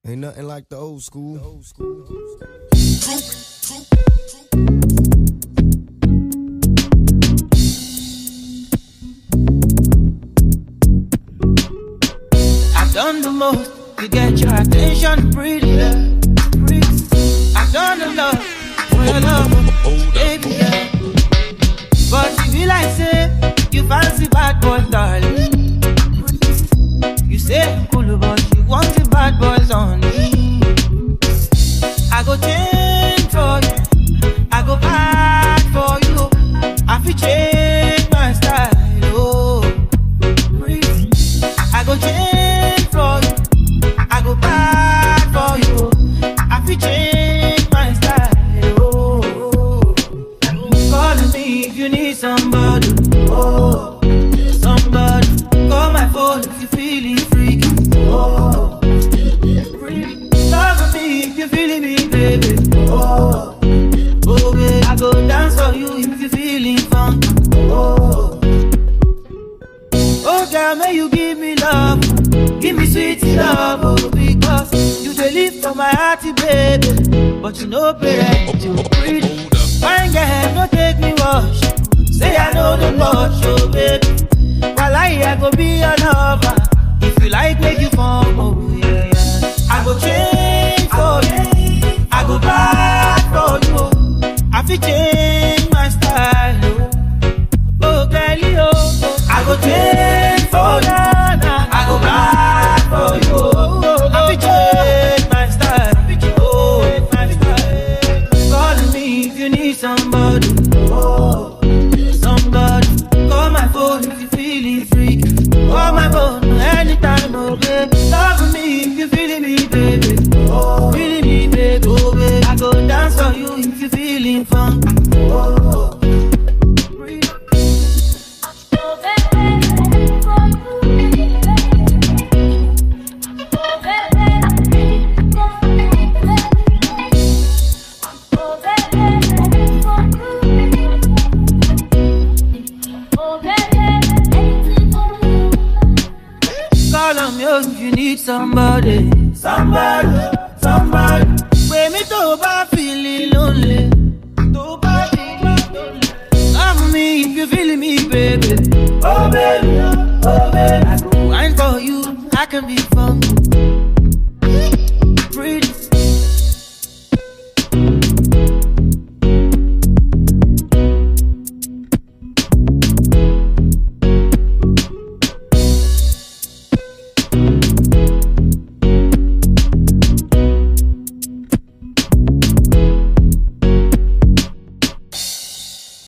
Ain't nothing like the old school. I've done the most to get your attention, pretty. I've done a lot for your love, baby. Yeah. But you feel like say you fancy bad boy, darling. You say I'm cool, but you want the bad boys on me. I go change for you, I go bad for you. I feel change my style, oh. I go change for you, I go bad for you. I feel change my style, oh. Calling me if you need somebody, oh. Somebody, call my phone if you feeling freaky, oh. Love me if you feeling me, baby, oh. Oh, baby, I go dance for you if you feeling funky, oh. Oh, girl, may you give me love, give me sweet love, oh, because you the lift for my hearty, baby. But you know, parent, you pretty. Fine girl, no take me wash. Say I know the much, oh, baby. While I go be your lover. If you like, make you come, oh, yeah, yeah. I go change for you, I go bad for you. I feel change my style, oh. Oh, girlie, oh. I go change for you, I go bad for you. I feel change my style, oh, my style. Calling me if you need somebody, oh. Somebody, call my phone if you feeling freaky. Call my phone anytime, oh, baby. Love me if you feeling me, baby, oh. Feeling me, baby, oh, baby. I go dance for you if you feeling funky, oh. Call on me if you need somebody, somebody, somebody.